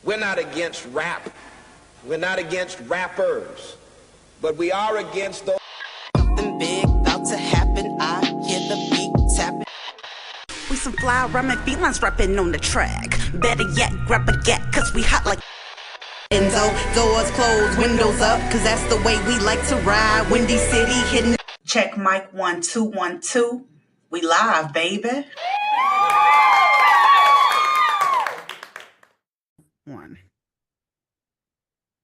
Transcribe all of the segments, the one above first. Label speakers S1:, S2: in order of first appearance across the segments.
S1: We're not against rap. We're not against rappers. But we are against those.
S2: Something big about to happen. I hear the beat tapping. We some fly rhyming felines rapping on the track. Better yet, grab a gat, cause we hot like Enzo. Doors closed, windows up, cause that's the way we like to ride. Windy City hitting. Check mic 1 2 1 2. We live, baby. One.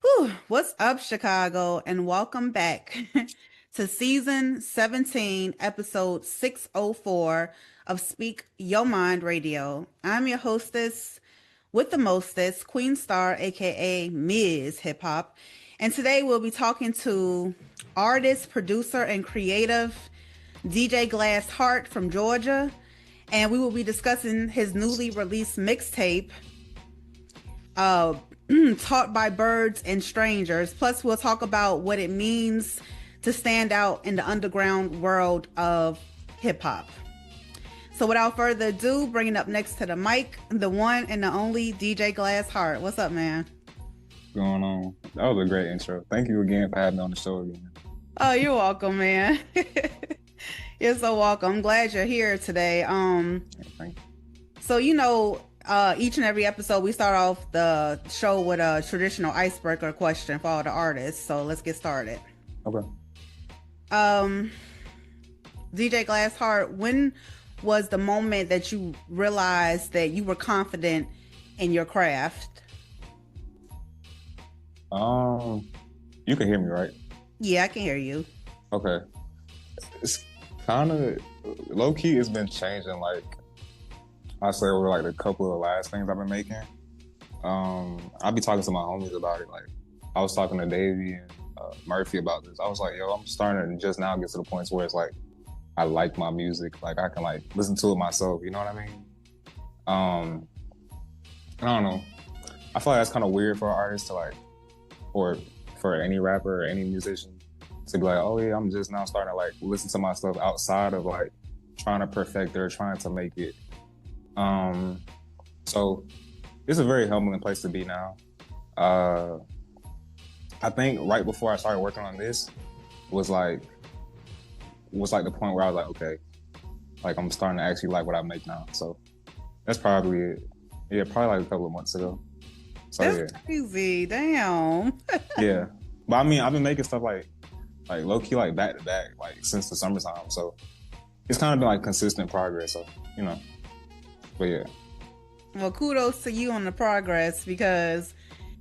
S2: Whew. What's up, Chicago, and welcome back to season 17, episode 604 of Speak Your Mind Radio. I'm your hostess with the mostest, Queen Starr, aka MzHipHop, and today we'll be talking to artist, producer, and creative DJ GlassHeart from Georgia, and we will be discussing his newly released mixtape, Taught by Birds and Strangers. Plus, we'll talk about what it means to stand out in the underground world of hip hop. So without further ado, bringing up next to the mic, the one and the only DJ GlassHeart. What's up, man?
S3: What's going on? That was a great intro. Thank you again for having me on the show again.
S2: Oh, you're welcome, man. You're so welcome. I'm glad you're here today.
S3: Thank you.
S2: So, you know, each and every episode, we start off the show with a traditional icebreaker question for all the artists. So let's get started.
S3: Okay.
S2: DJ GlassHeart, when was the moment that you realized that you were confident in your craft?
S3: You can hear me, right?
S2: Yeah, I can hear you.
S3: Okay. It's kind of low-key, it's been changing, like, I say over like a couple of the last things I've been making. I'll be talking to my homies about it. Like, I was talking to Davey and Murphy about this. I was like, yo, I'm starting to just now get to the point where it's like, I like my music. Like, I can like listen to it myself. You know what I mean? I don't know. I feel like that's kind of weird for an artist to like, or for any rapper or any musician to be like, oh yeah, I'm just now starting to like listen to my stuff outside of like trying to perfect it or trying to make it. So it's a very humbling place to be now. I think right before I started working on this was like the point where I was like, okay, like I'm starting to actually like what I make now. So that's probably it. Yeah, probably like a couple of months ago. So
S2: that's crazy. Damn.
S3: Yeah. But I mean, I've been making stuff like low-key, like back to back, like since the summertime. So it's kind of been like consistent progress. So, you know, but yeah.
S2: Well, kudos to you on the progress, because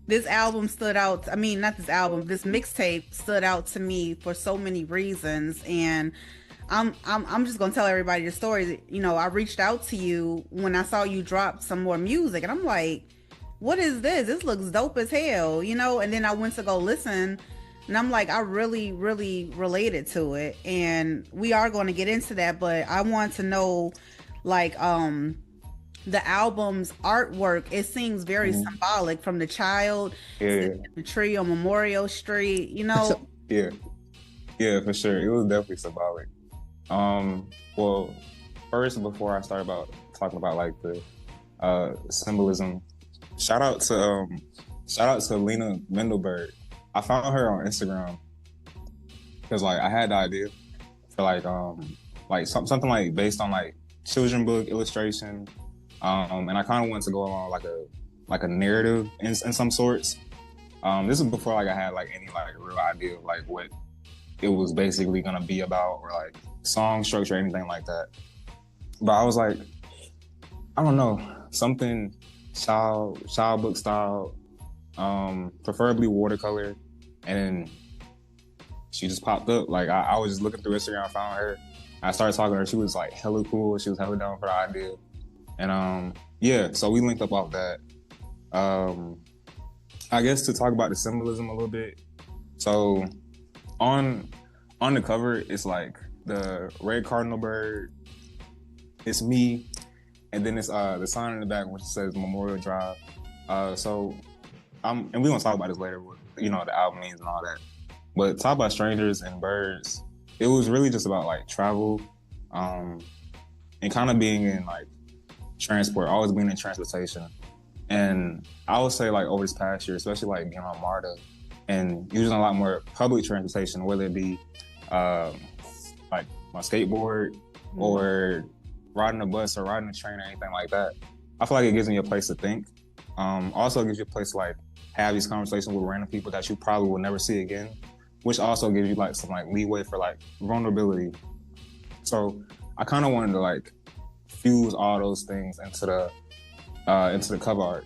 S2: this album stood out. I mean, not this album, this mixtape stood out to me for so many reasons. And I'm just gonna tell everybody the story. You know, I reached out to you when I saw you drop some more music, and I'm like, what is this? This looks dope as hell, you know? And then I went to go listen, and I'm like, I really, really related to it. And we are going to get into that, but I want to know, like, the album's artwork. It seems very symbolic, from the child to the tree on Memorial Street, you know?
S3: Yeah, for sure. It was definitely symbolic. Well, first, before I start talking about like the symbolism, shout out to Lena Mendelberg. I found her on Instagram because like I had the idea for like something like based on like children book illustration. And I kind of wanted to go along like a narrative in some sorts. This is before like I had like any like real idea of like what it was basically gonna be about, or like song structure or anything like that. But I was like, I don't know, something child book style, preferably watercolor. And then she just popped up. Like I was just looking through Instagram, I found her. I started talking to her. She was like hella cool. She was hella down for the idea. And yeah, so we linked up off that. I guess to talk about the symbolism a little bit. So on the cover, it's like the red cardinal bird. It's me, and then it's the sign in the back which says Memorial Drive. So and we're gonna talk about this later, what, you know, the album means and all that. But Talk About Strangers and Birds, it was really just about like travel, and kind of being in like transport, always being in transportation. And I would say like over this past year, especially like being on MARTA and using a lot more public transportation, whether it be like my skateboard or riding a bus or riding a train or anything like that. I feel like it gives me a place to think. Also gives you a place to like have these conversations with random people that you probably will never see again, which also gives you like some like leeway for like vulnerability. So I kind of wanted to like fuse all those things into the cover art.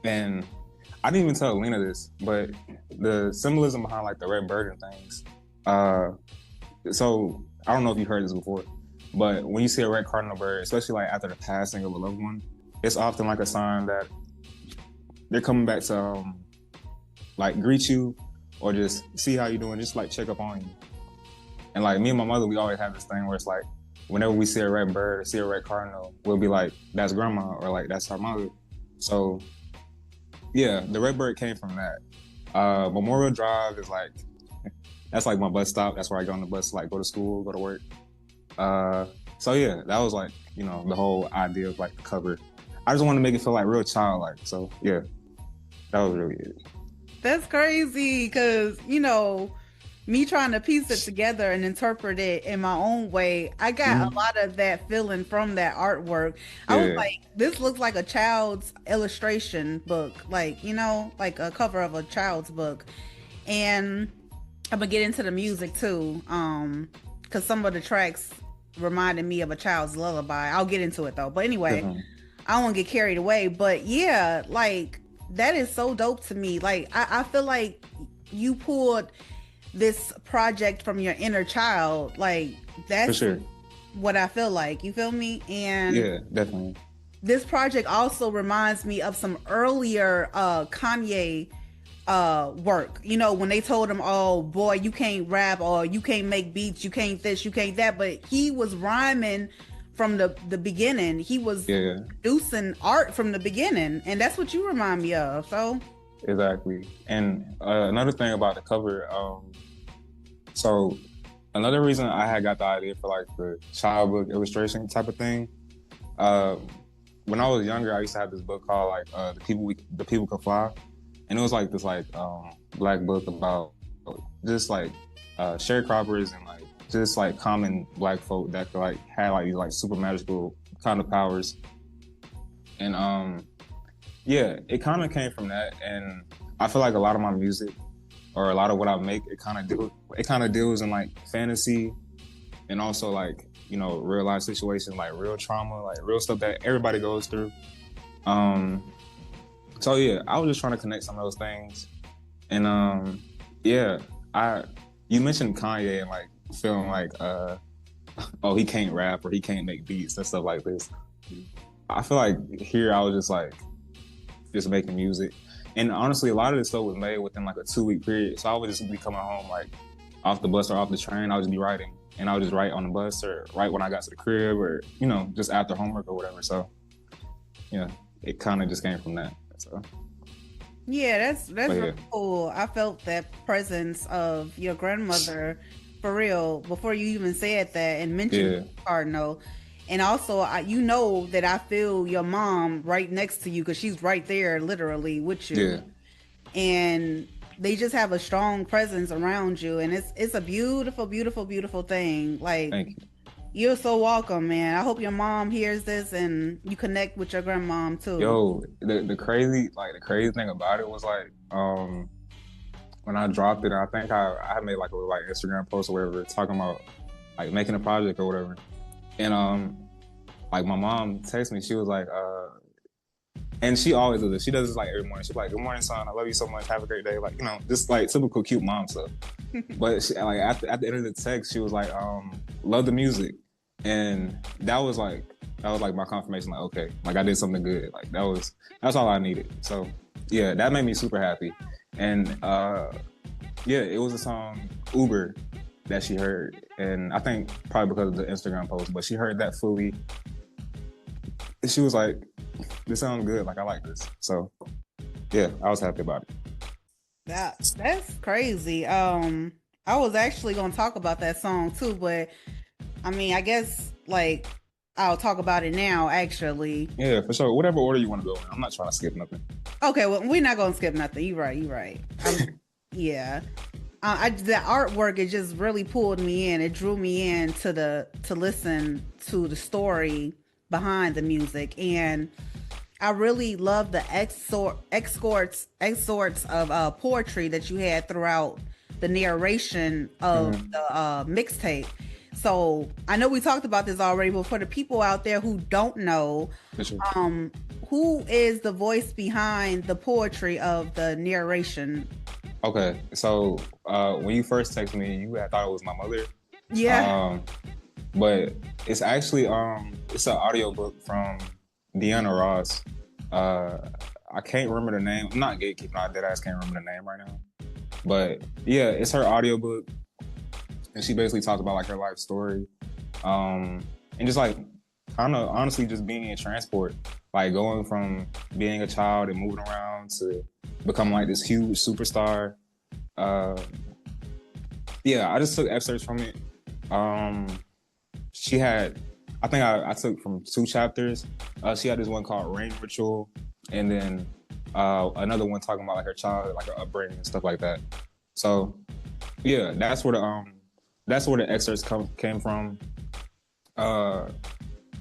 S3: And I didn't even tell Lena this, but the symbolism behind like the red bird and things. So I don't know if you've heard this before, but when you see a red cardinal bird, especially like after the passing of a loved one, it's often like a sign that they're coming back to like greet you or just see how you're doing, just like check up on you. And like me and my mother, we always have this thing where it's like, whenever we see a red bird or see a red cardinal, we'll be like, that's grandma, or like, that's our mother. So yeah, the red bird came from that. Memorial Drive is like, that's like my bus stop. That's where I go on the bus to like go to school, go to work. So yeah, that was like, you know, the whole idea of like the cover. I just wanted to make it feel like real childlike. So yeah, that was really it.
S2: That's crazy, because, you know, me trying to piece it together and interpret it in my own way, I got a lot of that feeling from that artwork. I was like, this looks like a child's illustration book, like, you know, like a cover of a child's book. And I'm gonna get into the music too, because some of the tracks reminded me of a child's lullaby. I'll get into it though. But anyway, I don't want to get carried away. But yeah, like, that is so dope to me. Like, I feel like you pulled this project from your inner child. Like, that's what I feel like. You feel me? And
S3: yeah, definitely.
S2: This project also reminds me of some earlier Kanye work. You know, when they told him, oh boy, you can't rap, or you can't make beats, you can't this, you can't that. But he was rhyming from the beginning. He was producing art from the beginning. And that's what you remind me of. So
S3: exactly. And another thing about the cover, so another reason I had got the idea for like the child book illustration type of thing, when I was younger, I used to have this book called like the People Could Fly, and it was like this like black book about just like sharecroppers and like just like common black folk that could like had like these like super magical kind of powers. And yeah, it kind of came from that. And I feel like a lot of my music, or a lot of what I make, it kind of deals in like fantasy and also like, you know, real life situations, like real trauma, like real stuff that everybody goes through. So yeah, I was just trying to connect some of those things. And yeah, you mentioned Kanye and like feeling like oh, he can't rap or he can't make beats and stuff like this. I feel like here I was just like making music. And honestly, a lot of this stuff was made within like a 2-week period. So I would just be coming home like off the bus or off the train. I would just be writing, and I would just write on the bus or write when I got to the crib, or, you know, just after homework or whatever. So yeah, it kind of just came from that. So
S2: yeah, that's really cool. I felt that presence of your grandmother for real before you even said that and mentioned Cardinal. And also, you know that I feel your mom right next to you, because she's right there literally with you. Yeah. And they just have a strong presence around you. And it's a beautiful, beautiful, beautiful thing. Like,
S3: thank you.
S2: You're so welcome, man. I hope your mom hears this and you connect with your grandmom too.
S3: Yo, the crazy thing about it was like, when I dropped it, I think I made like a little like Instagram post or whatever talking about like making a project or whatever. And like my mom texted me, she was like, and she always does this. She does this like every morning. She's like, "Good morning, son. I love you so much. Have a great day." Like, you know, just like typical cute mom stuff. But she, like at the end of the text, she was like, "Love the music," and that was like my confirmation. Like, okay, like I did something good. Like that's all I needed. So yeah, that made me super happy. And yeah, it was a song Uber that she heard, and I think probably because of the Instagram post, but she heard that fully. And she was like, "This sounds good. Like, I like this." So yeah, I was happy about it.
S2: That's crazy. I was actually gonna talk about that song too, but I mean, I guess like I'll talk about it now, actually.
S3: Yeah, for sure. Whatever order you want to go in. I'm not trying to skip nothing.
S2: Okay, well, we're not gonna skip nothing. You're right. Yeah. The artwork, it just really pulled me in. It drew me in to listen to the story behind the music, and I really love the excerpts of poetry that you had throughout the narration of the mixtape. So I know we talked about this already, but for the people out there who don't know, who is the voice behind the poetry of the narration?
S3: Okay, so when you first texted me, you had thought it was my mother.
S2: Yeah.
S3: But it's actually it's an audiobook from Deanna Ross. I can't remember the name. I'm not gatekeeping. I deadass can't remember the name right now. But yeah, it's her audiobook, and she basically talks about like her life story, and just like kind of honestly just being in transport, like going from being a child and moving around to become like this huge superstar. Yeah, I just took excerpts from it. She had, I think I took from 2 chapters. She had this one called Rain Ritual, and then another one talking about like her childhood, like her upbringing and stuff like that. So yeah, that's where the excerpts came from. All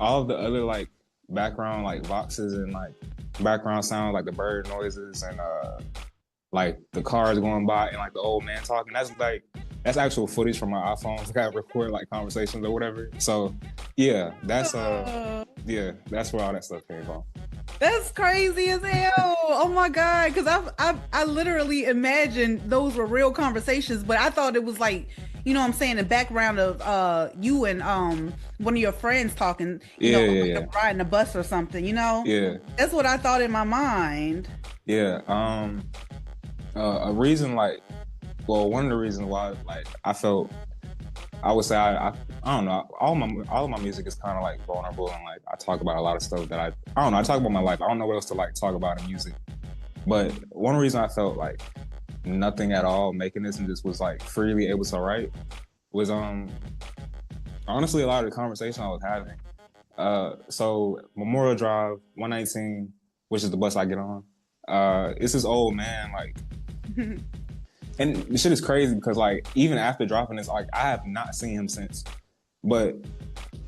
S3: of the other like background like voxes and like background sounds, like the bird noises and like the cars going by and like the old man talking, that's actual footage from my iPhone. I gotta record like conversations or whatever. So yeah, that's where all that stuff came from.
S2: That's crazy as hell. Oh my God. Cause I literally imagined those were real conversations, but I thought it was like, you know what I'm saying, the background of you and one of your friends talking, riding a bus or something, you know?
S3: Yeah.
S2: That's what I thought in my mind.
S3: Yeah. A reason one of the reasons why like I would say I don't know, all of my music is kind of like vulnerable, and like I talk about a lot of stuff that I don't know, I talk about my life. I don't know what else to like talk about in music. But one reason I felt like nothing at all making this and just was like freely able to write was honestly a lot of the conversation I was having. So Memorial Drive 119, which is the bus I get on, it's this old man like and the shit is crazy because like even after dropping this, like I have not seen him since. But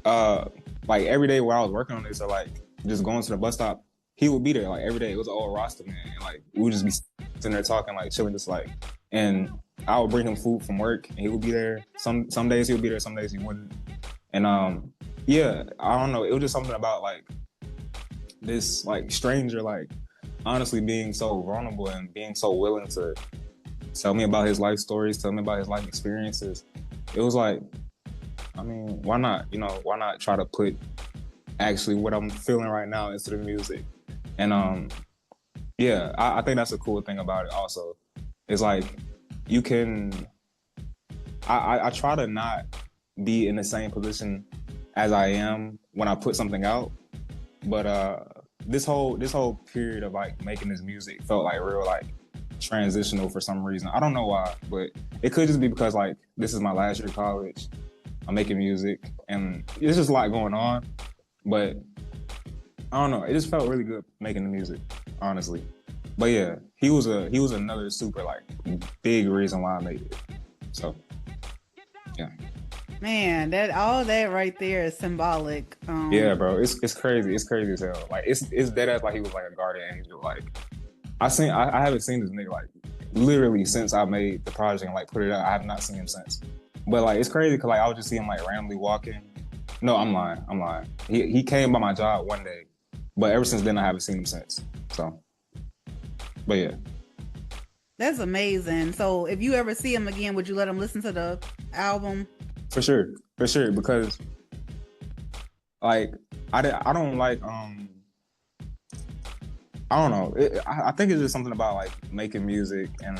S3: like every day while I was working on this, or like just going to the bus stop, he would be there like every day. It was an old roster man, and like we would just be sitting there talking, like chilling, just like. And I would bring him food from work, and he would be there. Some days he would be there, some days he wouldn't. And yeah, I don't know. It was just something about like this like stranger, like honestly being so vulnerable and being so willing to tell me about his life stories, tell me about his life experiences. It was like, I mean, why not? You know, why not try to put actually what I'm feeling right now into the music? And yeah, I think that's a cool thing about it also. It's like you can, I try to not be in the same position as I am when I put something out. But this whole period of like making this music felt like real like transitional for some reason. I don't know why, but it could just be because like this is my last year of college. I'm making music and there's just a lot going on. But I don't know, it just felt really good making the music, honestly. But yeah, he was another super like big reason why I made it. So yeah.
S2: Man, that all that right there is symbolic.
S3: Yeah, bro, it's crazy. It's crazy as hell. Like it's dead ass like he was like a guardian angel. Like I haven't seen this nigga like literally since I made the project and like put it out. I have not seen him since. But like it's crazy because like I would just see him like randomly walking. No, I'm lying. He came by my job one day, but ever since then I haven't seen him since. So, but yeah.
S2: That's amazing. So if you ever see him again, would you let him listen to the album?
S3: For sure, because like I don't like I don't know. I think it's just something about like making music and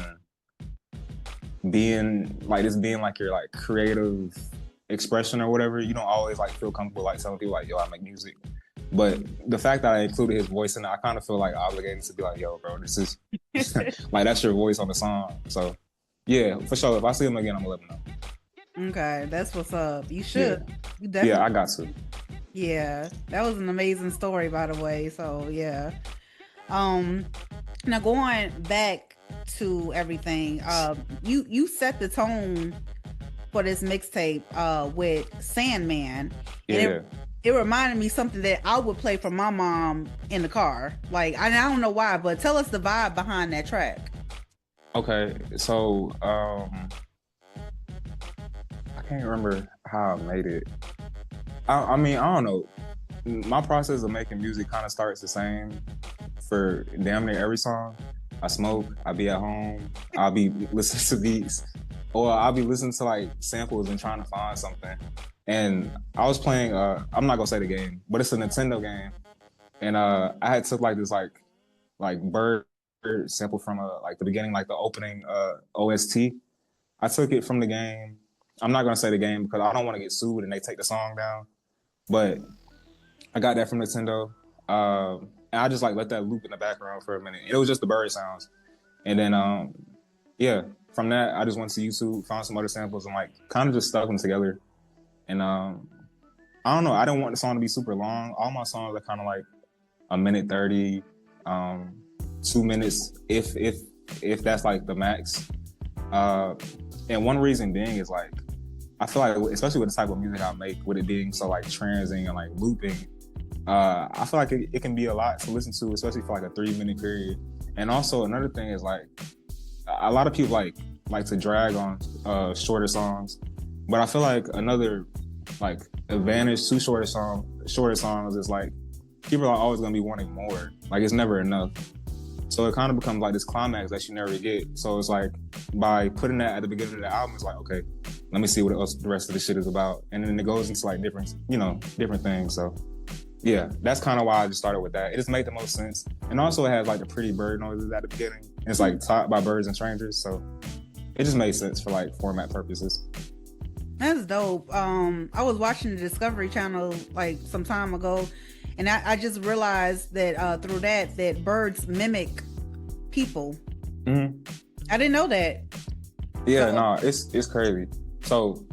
S3: being like this being like your like creative expression or whatever. You don't always like feel comfortable like telling people like, yo, I make music. But the fact that I included his voice in it, I kind of feel like obligated to be like, yo, bro, this is like that's your voice on the song. So yeah, for sure. If I see him again, I'm gonna let him know.
S2: Okay, that's what's up. You should.
S3: Yeah.
S2: You definitely.
S3: Yeah, I got to.
S2: Yeah, that was an amazing story, by the way. So yeah. Um, Now going back to everything, you set the tone for this mixtape with Sandman, and
S3: Yeah.
S2: it reminded me something that I would play for my mom in the car. Like I don't know why, but tell us the vibe behind that track.
S3: Okay, so I can't remember how I made it. I mean, I don't know. My process of making music kind of starts the same for damn near every song. I smoke, I be at home, I'll be listening to beats, or I'll be listening to like samples and trying to find something. And I was playing, I'm not gonna say the game, but it's a Nintendo game. And I had took like this like bird sample from like the beginning, like the opening OST. I took it from the game. I'm not gonna say the game because I don't want to get sued and they take the song down. But I got that from Nintendo. And I just like let that loop in the background for a minute. It was just the bird sounds. And then yeah, from that I just went to YouTube, found some other samples and like kind of just stuck them together. And I don't know, I didn't want the song to be super long. All my songs are kind of like a minute 30, 2 minutes if that's like the max. And one reason being is like I feel like, especially with the type of music I make, with it being so like transing and like looping, I feel like it can be a lot to listen to, especially for like a 3-minute period. And also another thing is like a lot of people like to drag on shorter songs, but I feel like another like advantage to shorter songs is like people are always gonna be wanting more. Like it's never enough. So it kind of becomes like this climax that you never get. So it's like by putting that at the beginning of the album, it's like, okay, let me see what else the rest of the shit is about. And then it goes into like different things. So yeah, that's kind of why I just started with that. It just made the most sense. And also it has like the pretty bird noises at the beginning. And it's like taught by birds and strangers. So it just made sense for like format purposes.
S2: That's dope. I was watching the Discovery Channel like some time ago, and I just realized that through that birds mimic people.
S3: Mm-hmm.
S2: I didn't know that.
S3: Yeah, so, no, it's crazy. So,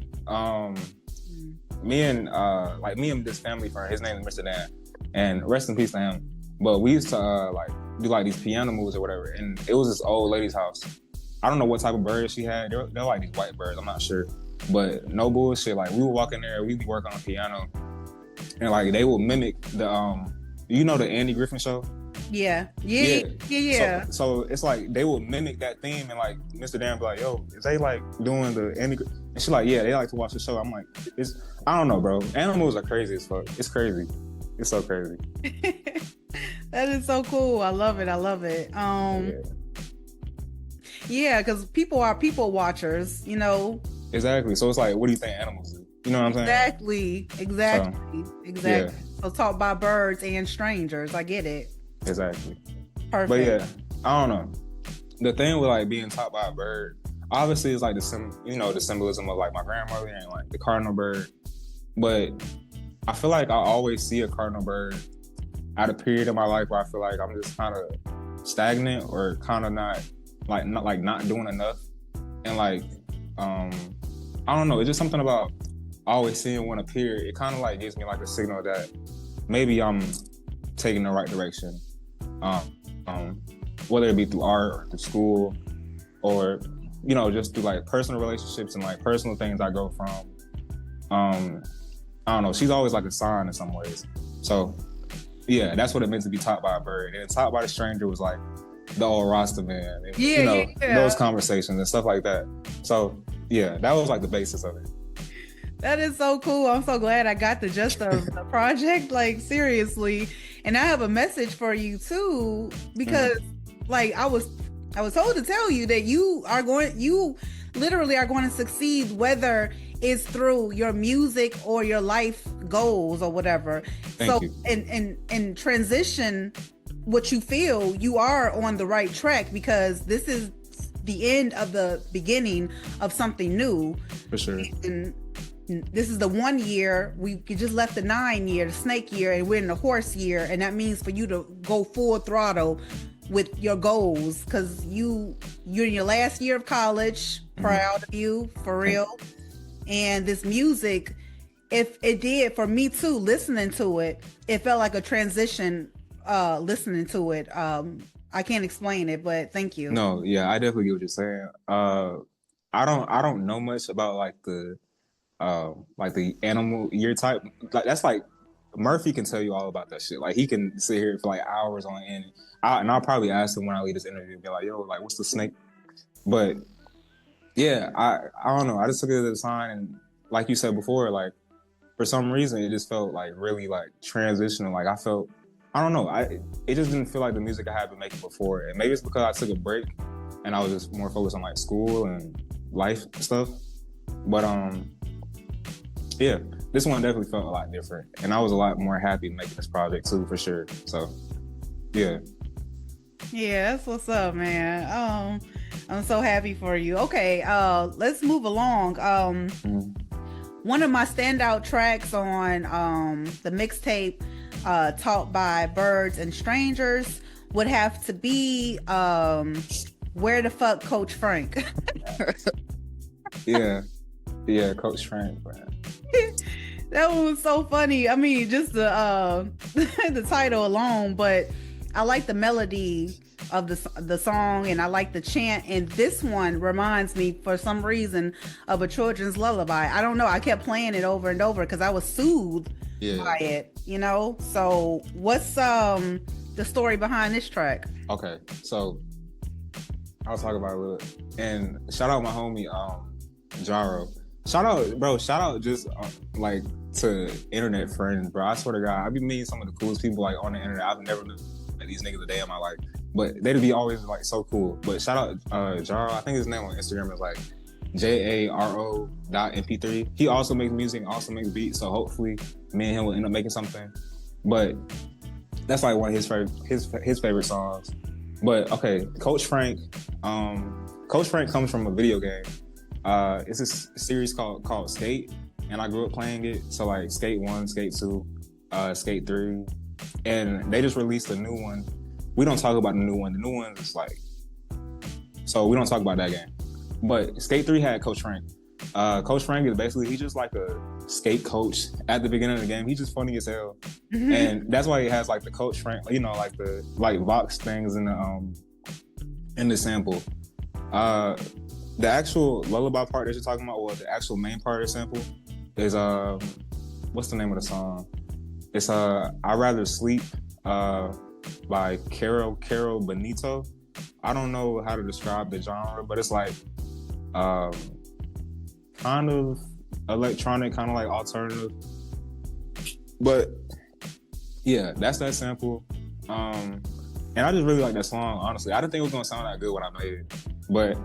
S3: me and this family friend, his name is Mr. Dan, and rest in peace to him. But we used to like do like these piano moves or whatever, and it was this old lady's house. I don't know what type of birds she had. They're like these white birds. I'm not sure, but no bullshit. Like we would walk in there, we'd be working on the piano, and like they would mimic the the Andy Griffin show.
S2: Yeah.
S3: So it's like they will mimic that theme, and like Mr. Dan be like, "Yo, is they like doing the Andy?" And she's like, "Yeah, they like to watch the show." I'm like, I don't know, bro. Animals are crazy as fuck. It's crazy. It's so crazy.
S2: That is so cool. I love it. Yeah, because people are people watchers, you know.
S3: Exactly. So it's like, what do you think animals do? You know what I'm saying?
S2: Exactly.
S3: Yeah.
S2: So taught by birds and strangers. I get it.
S3: Exactly.
S2: Perfect.
S3: But yeah, I don't know. The thing with like being taught by a bird, obviously it's like the symbolism of like my grandmother and like the cardinal bird. But I feel like I always see a cardinal bird at a period of my life where I feel like I'm just kind of stagnant or kind of not doing enough. And like, I don't know. It's just something about always seeing one appear. It kind of like gives me like a signal that maybe I'm taking the right direction. Whether it be through art or through school or, just through like personal relationships and like personal things I go from. I don't know. She's always like a sign in some ways. So yeah, that's what it meant to be taught by a bird. And taught by the stranger was like the old Rasta man. And, those conversations and stuff like that. So yeah, that was like the basis of it.
S2: That is so cool. I'm so glad I got the gist of the project, like seriously. And I have a message for you too, because like I was told to tell you that you literally are going to succeed, whether it's through your music or your life goals or whatever.
S3: Thank you.
S2: And transition what you feel, you are on the right track, because this is the end of the beginning of something new.
S3: For sure.
S2: And this is the 1 year. We just left the 9 year, the snake year, and we're in the horse year. And that means for you to go full throttle with your goals, because you're in your last year of college. Proud of you, for real. And this music if it did for me too, listening to it, it felt like a transition. Listening to it, I can't explain it, but thank you.
S3: No, yeah, I definitely get what you're saying. I don't know much about like the animal ear type. Like that's like Murphy can tell you all about that shit. Like he can sit here for like hours on end. And I'll probably ask him when I leave this interview, be like, yo, like what's the snake? But yeah, I don't know. I just took it as a sign, and like you said before, like for some reason it just felt like really like transitional. Like I don't know. It just didn't feel like the music I had been making before. And maybe it's because I took a break and I was just more focused on like school and life stuff. But yeah, this one definitely felt a lot different. And I was a lot more happy making this project too, for sure. So yeah.
S2: Yeah, that's what's up, man. I'm so happy for you. Okay, let's move along. One of my standout tracks on the mixtape, Taught by Birds and Strangers, would have to be Where the Fuck Coach Frank?
S3: Yeah, Coach Frank, man.
S2: That one was so funny. I mean, just the the title alone, but I like the melody of the song, and I like the chant. And this one reminds me, for some reason, of a children's lullaby. I don't know. I kept playing it over and over because I was soothed by it. You know. So, what's the story behind this track?
S3: Okay, so I'll talk about it a little. And shout out my homie Jaro. Shout out just like to internet friends, bro. I swear to God, I be meeting some of the coolest people like on the internet. I've never met these niggas a day in my life, but they'd be always like so cool. But shout out Jaro. I think his name on Instagram is like JARO.mp3. He also makes music, also makes beats. So hopefully, me and him will end up making something. But that's like one of his favorite songs. But okay, Coach Frank. Coach Frank comes from a video game. It's a series called Skate, and I grew up playing it. So like Skate 1, Skate 2, Skate 3, and they just released a new one. We don't talk about the new one. The new one is like, so we don't talk about that game. But Skate 3 had Coach Frank. Coach Frank is basically, he's just like a skate coach at the beginning of the game. He's just funny as hell. Mm-hmm. And that's why he has like the Coach Frank, you know, like the Vox things in the sample. The actual lullaby part that you're talking about, or the actual main part of the sample, is what's the name of the song? It's I'd Rather Sleep by Carol Benito. I don't know how to describe the genre, but it's like kind of electronic, kind of like alternative. But yeah, that's that sample. And I just really like that song, honestly. I didn't think it was gonna sound that good when I made it. But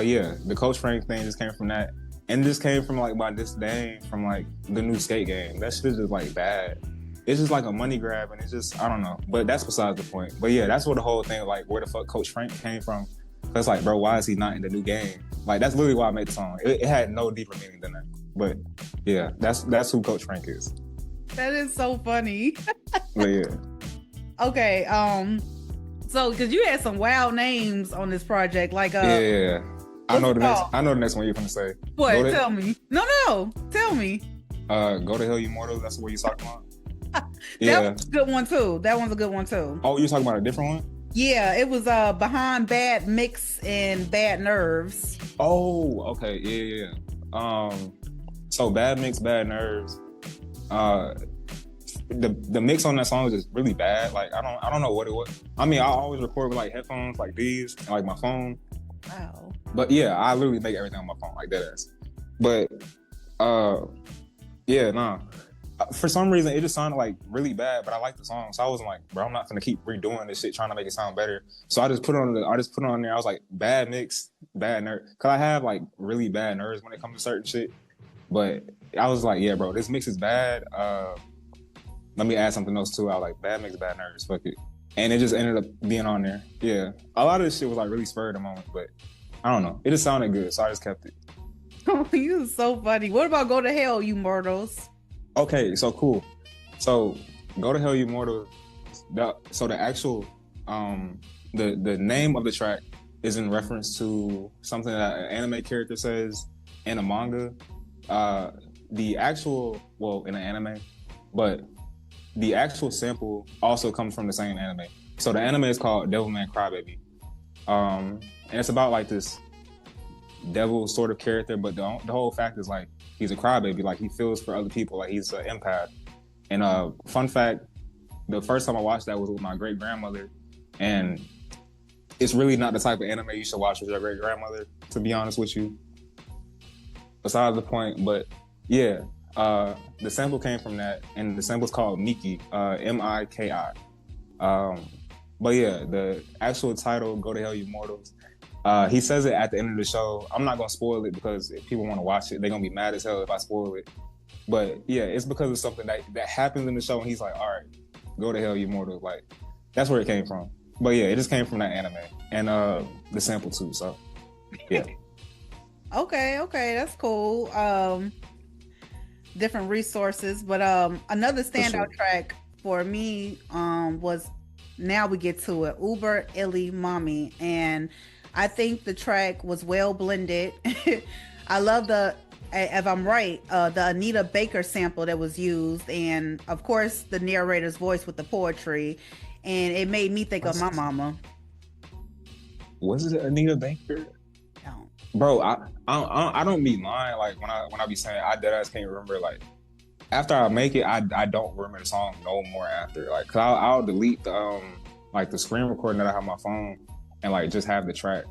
S3: yeah, the Coach Frank thing just came from that. And this came from like my disdain from like the new skate game. That shit is just like bad. It's just like a money grab, and it's just, I don't know. But that's besides the point. But yeah, that's where the whole thing, like, where the fuck Coach Frank came from. Cause like, bro, why is he not in the new game? Like, that's literally why I made the song. It had no deeper meaning than that. But yeah, that's who Coach Frank is.
S2: That is so funny.
S3: But yeah.
S2: Okay, so because you had some wild names on this project, like
S3: yeah. I know the next one you're gonna say.
S2: What? Tell me. No, tell me.
S3: Go to Hell You Mortals, that's what you're talking about?
S2: Yeah. That was a good one too. Oh,
S3: you're talking about a different one?
S2: Yeah, it was Behind Bad Mix and Bad Nerves.
S3: Oh, okay, yeah. So Bad Mix, Bad Nerves. The mix on that song was just really bad. Like I don't know what it was. I mean, I always record with like headphones like these and like my phone.
S2: Wow.
S3: But yeah, I literally make everything on my phone like that ass. But yeah, nah. For some reason, it just sounded like really bad, but I liked the song, so I wasn't like, bro, I'm not gonna keep redoing this shit trying to make it sound better. So I just put it on there. I was like, bad mix, bad nerve, cause I have like really bad nerves when it comes to certain shit. But I was like, yeah, bro, this mix is bad. Let me add something else too. I was like, bad mix, bad nerves, fuck it, and it just ended up being on there. Yeah, a lot of this shit was like really spurred the moment, but I don't know, it just sounded good, so I just kept it.
S2: You so funny. What about Go to Hell, You Mortals?
S3: Okay, so cool. So Go to Hell You Mortals. So the actual the name of the track is in reference to something that an anime character says in a manga. the actual, well, in an anime, but the actual sample also comes from the same anime. So the anime is called Devilman Crybaby. And it's about like this devil sort of character, but the whole fact is like he's a crybaby, like he feels for other people, like he's an empath. And fun fact, the first time I watched that was with my great grandmother, and it's really not the type of anime you should watch with your great grandmother, to be honest with you. Besides the point, but yeah, the sample came from that, and the sample's called Miki, Miki. But yeah, the actual title, Go to Hell You Mortals, he says it at the end of the show. I'm not gonna spoil it because if people want to watch it, they're gonna be mad as hell if I spoil it. But yeah, it's because of something that happens in the show, and he's like, all right, go to hell, you mortals. Like, that's where it came from. But yeah, it just came from that anime and the sample too. So yeah.
S2: Okay, that's cool. Different resources, but another standout track for me was Now We Get to It, Uber Illy Mommy, and I think the track was well blended. I love if I'm right, the Anita Baker sample that was used, and of course the narrator's voice with the poetry, and it made me think of my mama.
S3: Was it Anita Baker?
S2: No.
S3: Bro, I don't be lying. Like when I be saying I deadass can't remember. Like after I make it, I don't remember the song no more after. Like cause I'll delete the like the screen recording that I have on my phone and like just have the track.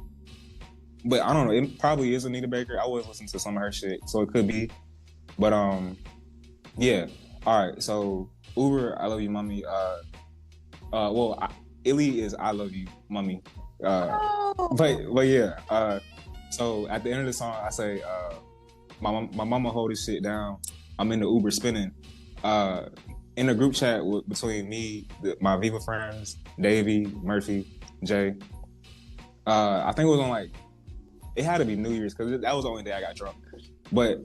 S3: But I don't know. It probably is Anita Baker. I always listen to some of her shit, so it could be. But yeah. All right. So Uber, I Love You, Mommy. Illy is I Love You, Mommy. But yeah. So at the end of the song, I say, my mama hold this shit down. I'm in the Uber spinning. In a group chat between me, my Viva friends, Davey, Murphy, Jay. I think it was on like. It had to be New Year's because that was the only day I got drunk. But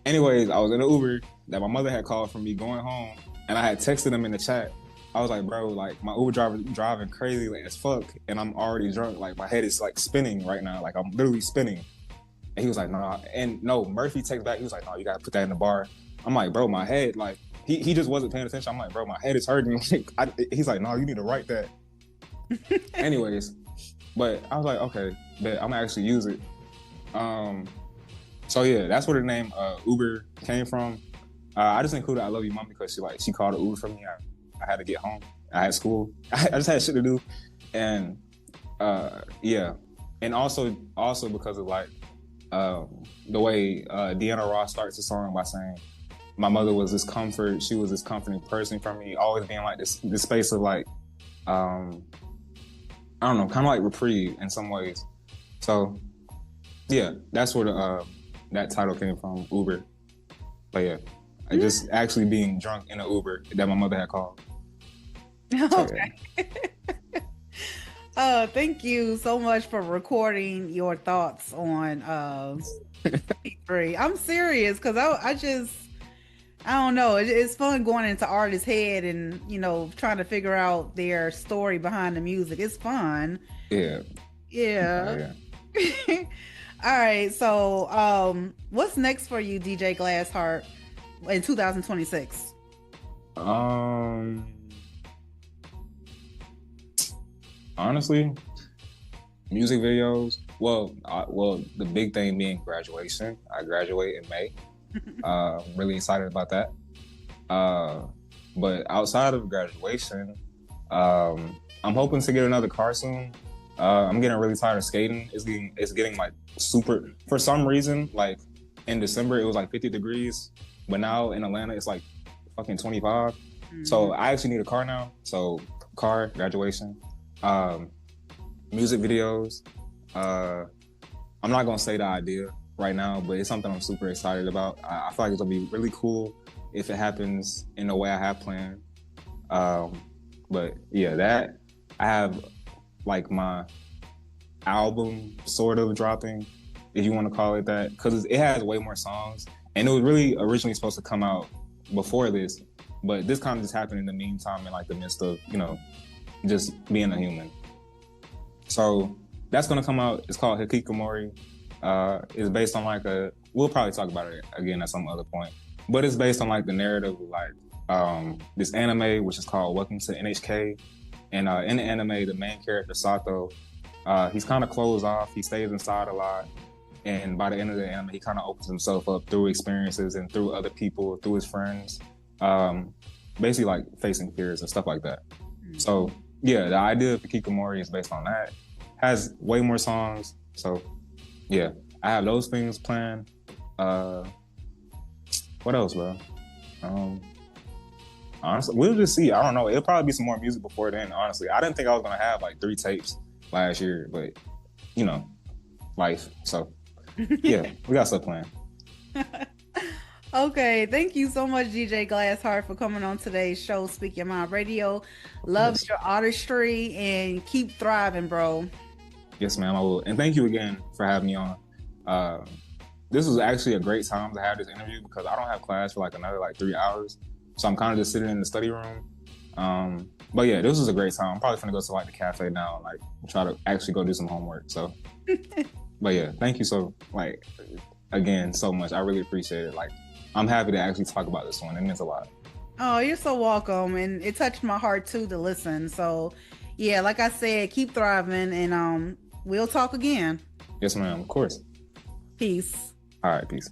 S3: anyways, I was in an Uber that my mother had called for me going home, and I had texted him in the chat. I was like, bro, like my Uber driver driving crazy like, as fuck, and I'm already drunk. Like my head is like spinning right now. Like I'm literally spinning. And he was like, nah. And no, Murphy texts back. He was like, no, you gotta put that in the bar. I'm like, bro, my head, like he just wasn't paying attention. I'm like, bro, my head is hurting. He's like, no, you need to write that. Anyways. But I was like, okay, but I'm gonna actually use it. So yeah, that's where the name Uber came from. I just included I Love You, Mom because she called an Uber for me. I had to get home. I had school. I just had shit to do, and yeah, and also because of like the way Deanna Ross starts the song by saying, "My mother was this comfort. She was this comforting person for me, always being like this space of like." I don't know, kind of like reprieve in some ways. So, yeah, that's where that title came from, Uber. But yeah, I just actually being drunk in an Uber that my mother had called.
S2: Okay. So, thank you so much for recording your thoughts on P3. I'm serious because I don't know. It's fun going into artists' head and, trying to figure out their story behind the music. It's fun.
S3: Yeah.
S2: Yeah. All right. So, what's next for you, DJ GlassHeart, in 2026?
S3: Honestly, music videos. Well, the big thing being graduation. I graduate in May. I'm really excited about that. But outside of graduation, I'm hoping to get another car soon. I'm getting really tired of skating. It's getting like super, for some reason, like in December, it was like 50 degrees, but now in Atlanta, it's like fucking 25. Mm-hmm. So I actually need a car now. So car, graduation, music videos. I'm not going to say the idea right now, but it's something I'm super excited about. I feel like it's gonna be really cool if it happens in the way I have planned. But yeah, that I have like my album sort of dropping, if you want to call it that, because it has way more songs, and it was really originally supposed to come out before this, but this kind of just happened in the meantime in like the midst of just being a human. So that's gonna come out. It's called Hikikomori. It's based on we'll probably talk about it again at some other point. but it's based on like the narrative of like this anime which is called Welcome to NHK, and in the anime the main character Sato, he's kind of closed off. He stays inside a lot, and by the end of the anime he kind of opens himself up through experiences and through other people, through his friends, basically like facing fears and stuff like that. So yeah, the idea of Kikomori is based on that. Has way more songs, so yeah, I have those things planned. What else, bro? Honestly, we'll just see. I don't know. It'll probably be some more music before then. Honestly, I didn't think I was gonna have like 3 tapes last year, but you know, life. So yeah, we got stuff planned.
S2: Okay, thank you so much, DJ GlassHeart, for coming on today's show, Speak Your Mind Radio. Love your artistry and keep thriving, bro.
S3: Yes, ma'am, I will. And thank you again for having me on. This was actually a great time to have this interview because I don't have class for like another like 3 hours. So I'm kind of just sitting in the study room. But yeah, this was a great time. I'm probably gonna go to like the cafe now and like try to actually go do some homework. So, but yeah, thank you so like again so much. I really appreciate it. Like, I'm happy to actually talk about this one. It means a lot.
S2: Oh, you're so welcome. And it touched my heart too to listen. So yeah, like I said, keep thriving, and we'll talk again.
S3: Yes, ma'am. Of course.
S2: Peace.
S3: All right, peace.